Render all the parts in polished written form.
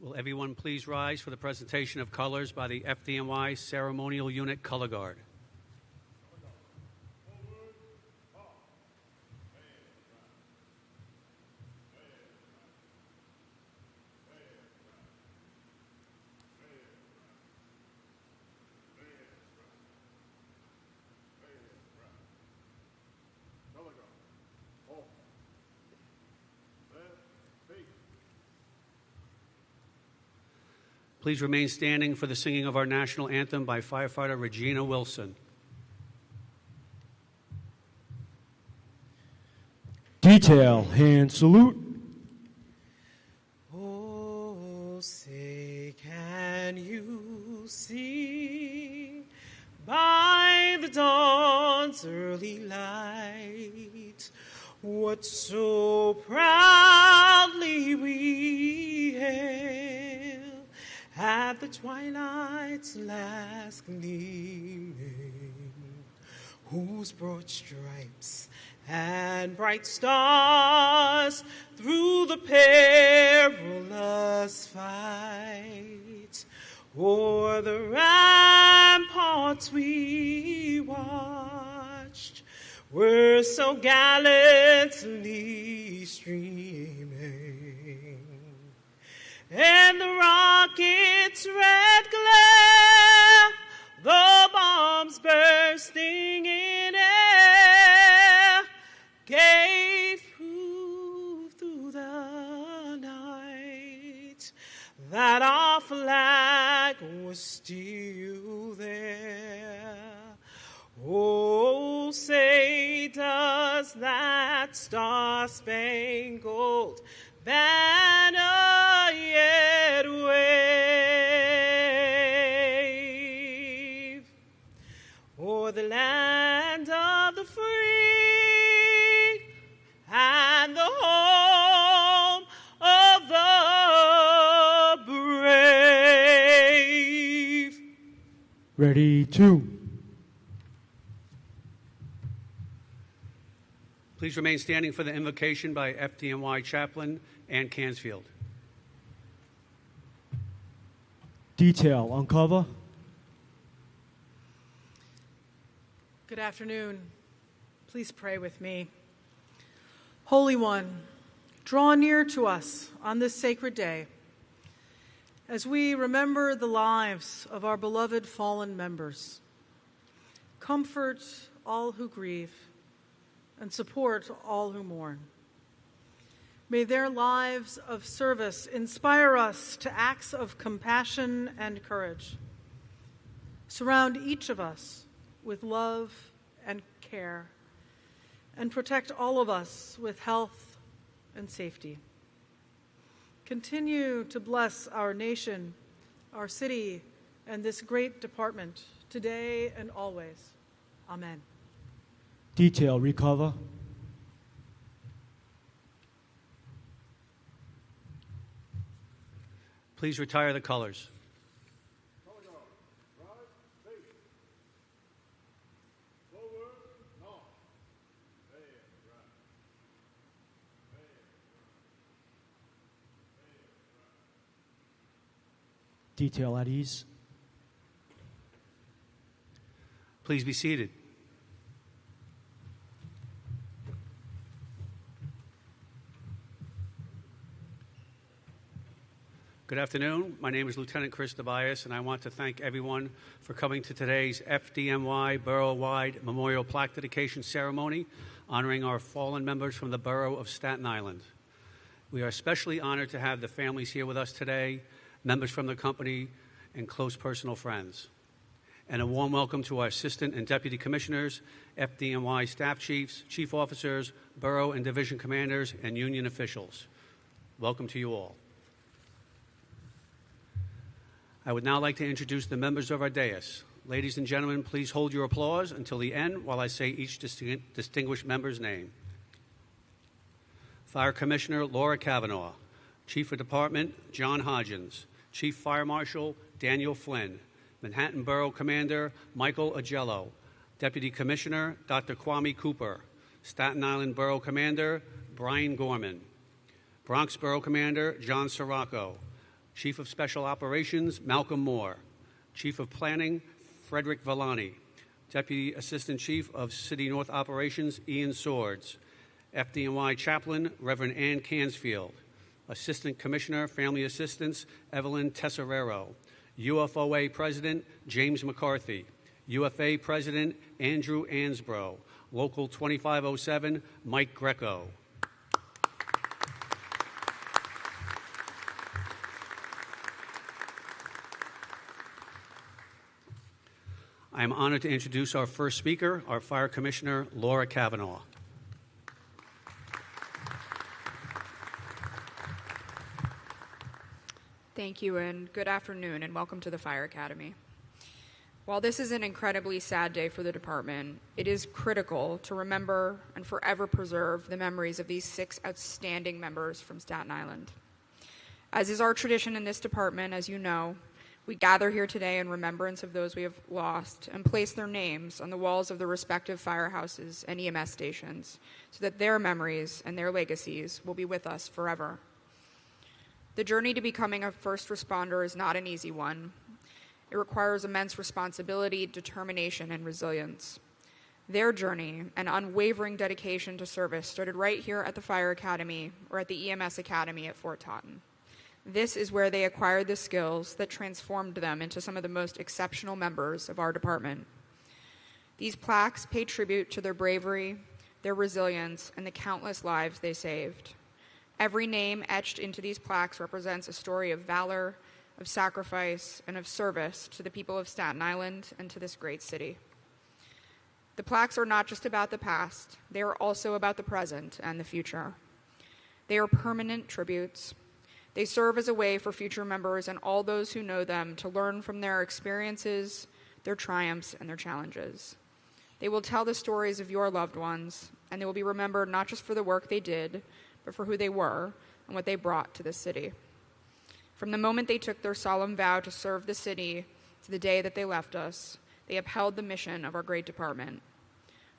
Will everyone please rise for the presentation of colors by the FDNY Ceremonial Unit Color Guard. Please remain standing for the singing of our national anthem by firefighter Regina Wilson. Detail, hand salute. Oh, say can you see by the dawn's early light what so proudly we hail at the twilight's last gleaming, whose broad stripes and bright stars through the perilous fight o'er the ramparts we watched were so gallantly streaming. And the rocket's red glare, the bombs bursting in air, gave proof through the night that our flag was still there. Oh, say does that star-spangled banner yet wave o'er the land of the free and the home of the brave. Ready, two. Please remain standing for the invocation by FDNY Chaplain Ann Cansfield. Detail, uncover. Good afternoon. Please pray with me. Holy One, draw near to us on this sacred day as we remember the lives of our beloved fallen members. Comfort all who grieve and support all who mourn. May their lives of service inspire us to acts of compassion and courage. Surround each of us with love and care, and protect all of us with health and safety. Continue to bless our nation, our city, and this great department today and always. Amen. Detail, recover. Please retire the colors. Detail at ease. Please be seated. Good afternoon. My name is Lieutenant Chris Tobias, and I want to thank everyone for coming to today's FDNY Boroughwide Memorial Plaque Dedication Ceremony, honoring our fallen members from the borough of Staten Island. We are especially honored to have the families here with us today, members from the company, and close personal friends. And a warm welcome to our Assistant and Deputy Commissioners, FDNY staff chiefs, chief officers, borough and division commanders, and union officials. Welcome to you all. I would now like to introduce the members of our dais. Ladies and gentlemen, please hold your applause until the end while I say each distinguished member's name. Fire Commissioner Laura Kavanaugh, Chief of Department John Hodgins, Chief Fire Marshal Daniel Flynn, Manhattan Borough Commander Michael Agello, Deputy Commissioner Dr. Kwame Cooper, Staten Island Borough Commander Brian Gorman, Bronx Borough Commander John Sirocco, Chief of Special Operations, Malcolm Moore. Chief of Planning, Frederick Villani. Deputy Assistant Chief of City North Operations, Ian Swords. FDNY Chaplain, Reverend Ann Cansfield. Assistant Commissioner, Family Assistance, Evelyn Tesserero. UFOA President, James McCarthy. UFA President, Andrew Ansbro. Local 2507, Mike Greco. I am honored to introduce our first speaker, our Fire Commissioner, Laura Kavanaugh. Thank you, and good afternoon, and welcome to the Fire Academy. While this is an incredibly sad day for the department, it is critical to remember and forever preserve the memories of these 6 outstanding members from Staten Island. As is our tradition in this department, as you know, we gather here today in remembrance of those we have lost and place their names on the walls of the respective firehouses and EMS stations so that their memories and their legacies will be with us forever. The journey to becoming a first responder is not an easy one. It requires immense responsibility, determination, and resilience. Their journey and unwavering dedication to service started right here at the Fire Academy or at the EMS Academy at Fort Totten. This is where they acquired the skills that transformed them into some of the most exceptional members of our department. These plaques pay tribute to their bravery, their resilience, and the countless lives they saved. Every name etched into these plaques represents a story of valor, of sacrifice, and of service to the people of Staten Island and to this great city. The plaques are not just about the past, they are also about the present and the future. They are permanent tributes. They serve as a way for future members and all those who know them to learn from their experiences, their triumphs, and their challenges. They will tell the stories of your loved ones, and they will be remembered not just for the work they did, but for who they were and what they brought to the city. From the moment they took their solemn vow to serve the city to the day that they left us, they upheld the mission of our great department.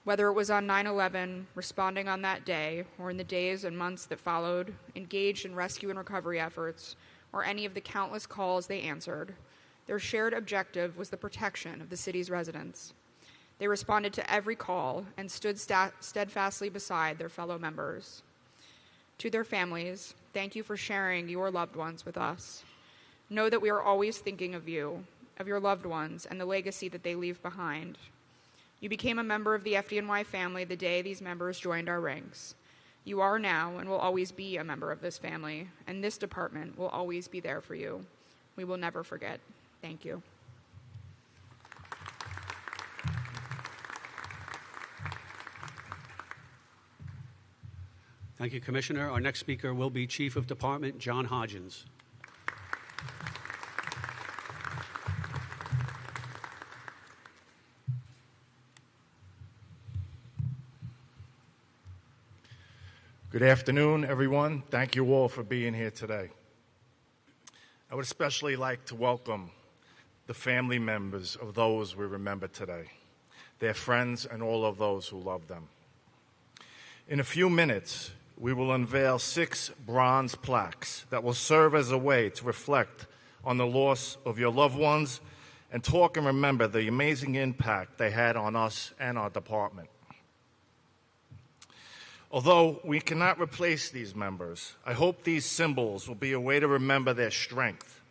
Whether it was on 9/11, responding on that day, or in the days and months that followed, engaged in rescue and recovery efforts, or any of the countless calls they answered, their shared objective was the protection of the city's residents. They responded to every call and stood steadfastly beside their fellow members. To their families, thank you for sharing your loved ones with us. Know that we are always thinking of you, of your loved ones, and the legacy that they leave behind. You became a member of the FDNY family the day these members joined our ranks. You are now and will always be a member of this family, and this department will always be there for you. We will never forget. Thank you. Thank you, Commissioner. Our next speaker will be Chief of Department, John Hodgins. Good afternoon, everyone. Thank you all for being here today. I would especially like to welcome the family members of those we remember today, their friends, and all of those who love them. In a few minutes, we will unveil 6 bronze plaques that will serve as a way to reflect on the loss of your loved ones and talk and remember the amazing impact they had on us and our department. Although we cannot replace these members, I hope these symbols will be a way to remember their strength,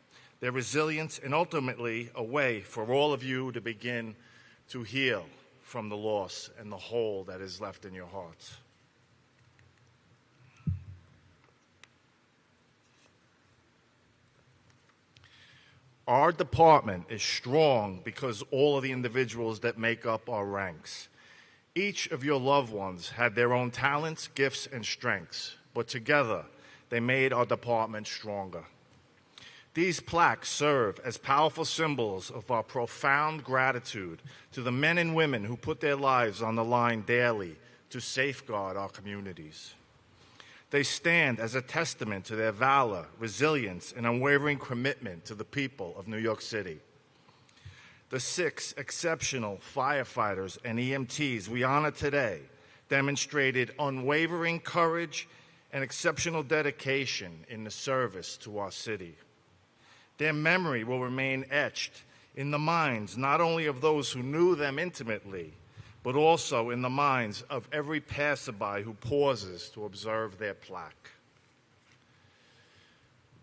their resilience, and ultimately a way for all of you to begin to heal from the loss and the hole that is left in your hearts. Our department is strong because all of the individuals that make up our ranks. Each of your loved ones had their own talents, gifts, and strengths, but together they made our department stronger. These plaques serve as powerful symbols of our profound gratitude to the men and women who put their lives on the line daily to safeguard our communities. They stand as a testament to their valor, resilience, and unwavering commitment to the people of New York City. The 6 exceptional firefighters and EMTs we honor today demonstrated unwavering courage and exceptional dedication in the service to our city. Their memory will remain etched in the minds not only of those who knew them intimately, but also in the minds of every passerby who pauses to observe their plaque.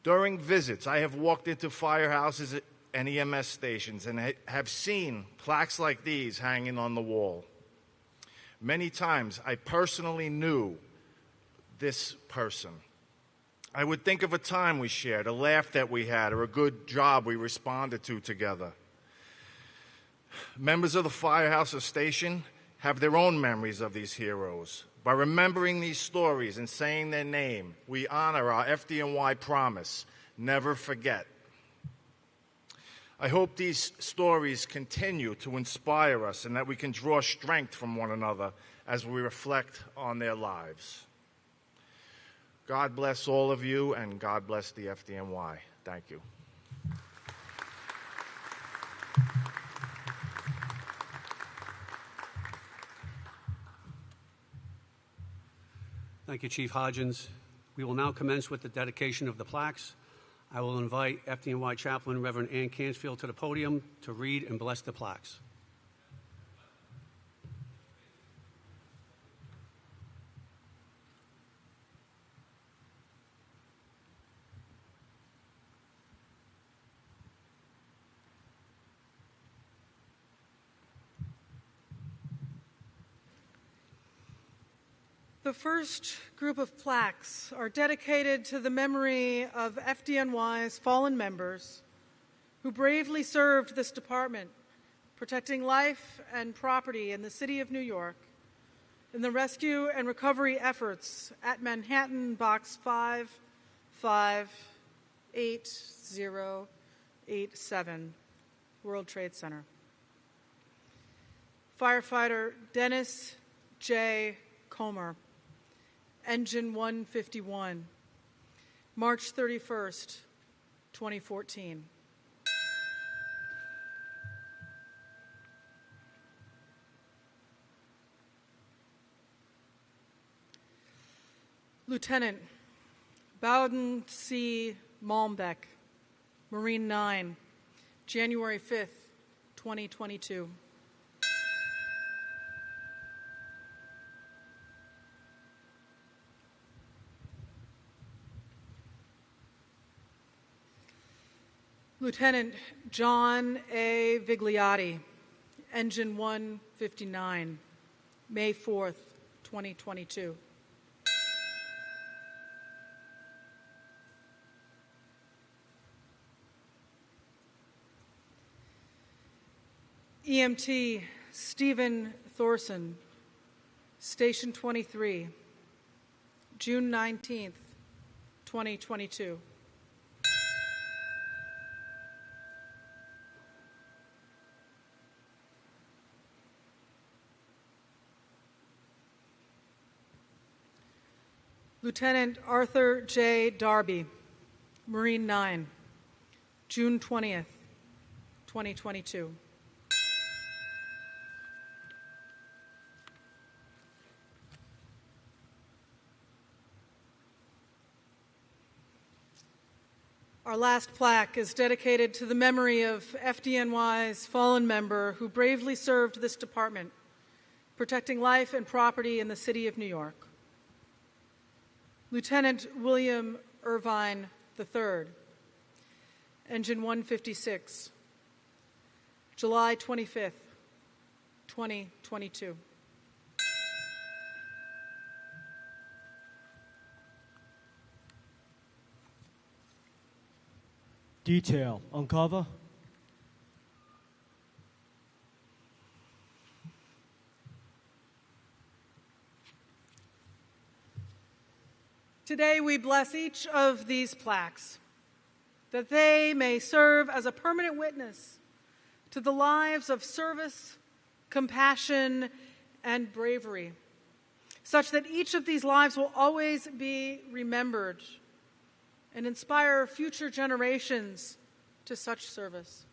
During visits, I have walked into firehouses and EMS stations and have seen plaques like these hanging on the wall. Many times, I personally knew this person. I would think of a time we shared, a laugh that we had, or a good job we responded to together. Members of the firehouse or station have their own memories of these heroes. By remembering these stories and saying their name, we honor our FDNY promise, never forget. I hope these stories continue to inspire us and that we can draw strength from one another as we reflect on their lives. God bless all of you, and God bless the FDNY. Thank you. Thank you, Chief Hodgins. We will now commence with the dedication of the plaques. I will invite FDNY Chaplain Reverend Ann Cansfield to the podium to read and bless the plaques. The first group of plaques are dedicated to the memory of FDNY's fallen members who bravely served this department, protecting life and property in the city of New York in the rescue and recovery efforts at Manhattan Box 558087, World Trade Center. Firefighter Dennis J. Comer, Engine 151, March 31st, 2014. Lieutenant Bowden C. Malmbeck, Marine 9, January 5th, 2022. Lieutenant John A. Vigliotti, Engine 159, May 4th, 2022. EMT Stephen Thorson, Station 23, June 19th, 2022. Lieutenant Arthur J. Darby, Marine 9, June 20th, 2022. Our last plaque is dedicated to the memory of FDNY's fallen member who bravely served this department, protecting life and property in the city of New York. Lieutenant William Irvine III, Engine 156, July 25th, 2022. Detail, uncover. Today we bless each of these plaques, that they may serve as a permanent witness to the lives of service, compassion, and bravery, such that each of these lives will always be remembered and inspire future generations to such service.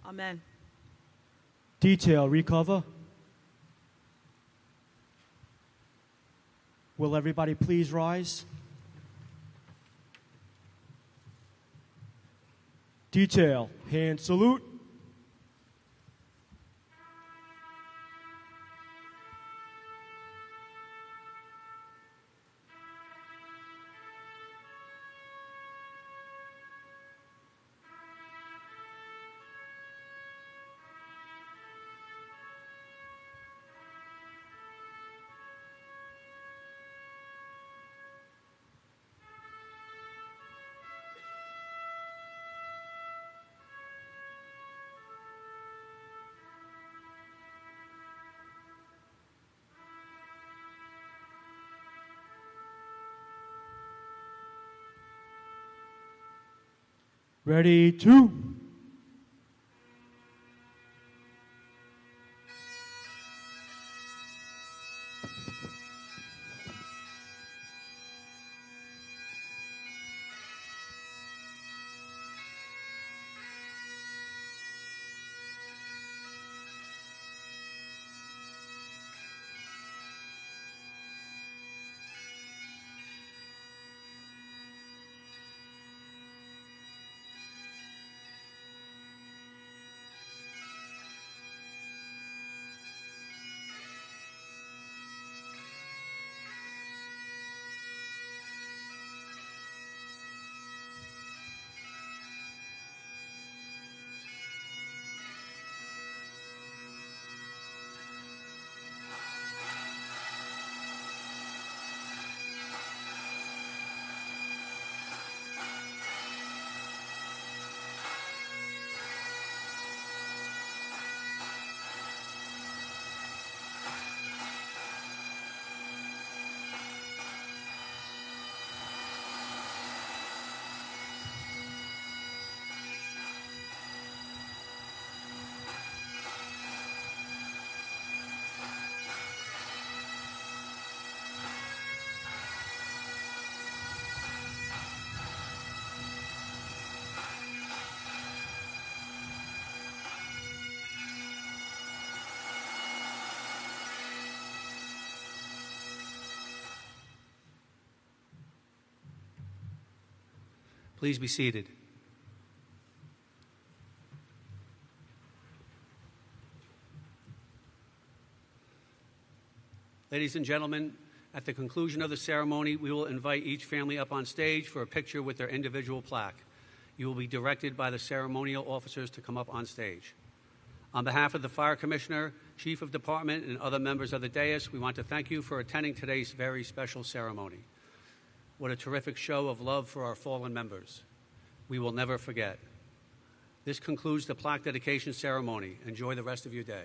Amen. Detail, recover. Will everybody please rise? Detail, hand salute. Ready, two. Please be seated. Ladies and gentlemen, at the conclusion of the ceremony, we will invite each family up on stage for a picture with their individual plaque. You will be directed by the ceremonial officers to come up on stage. On behalf of the Fire Commissioner, Chief of Department, and other members of the dais, we want to thank you for attending today's very special ceremony. What a terrific show of love for our fallen members. We will never forget. This concludes the plaque dedication ceremony. Enjoy the rest of your day.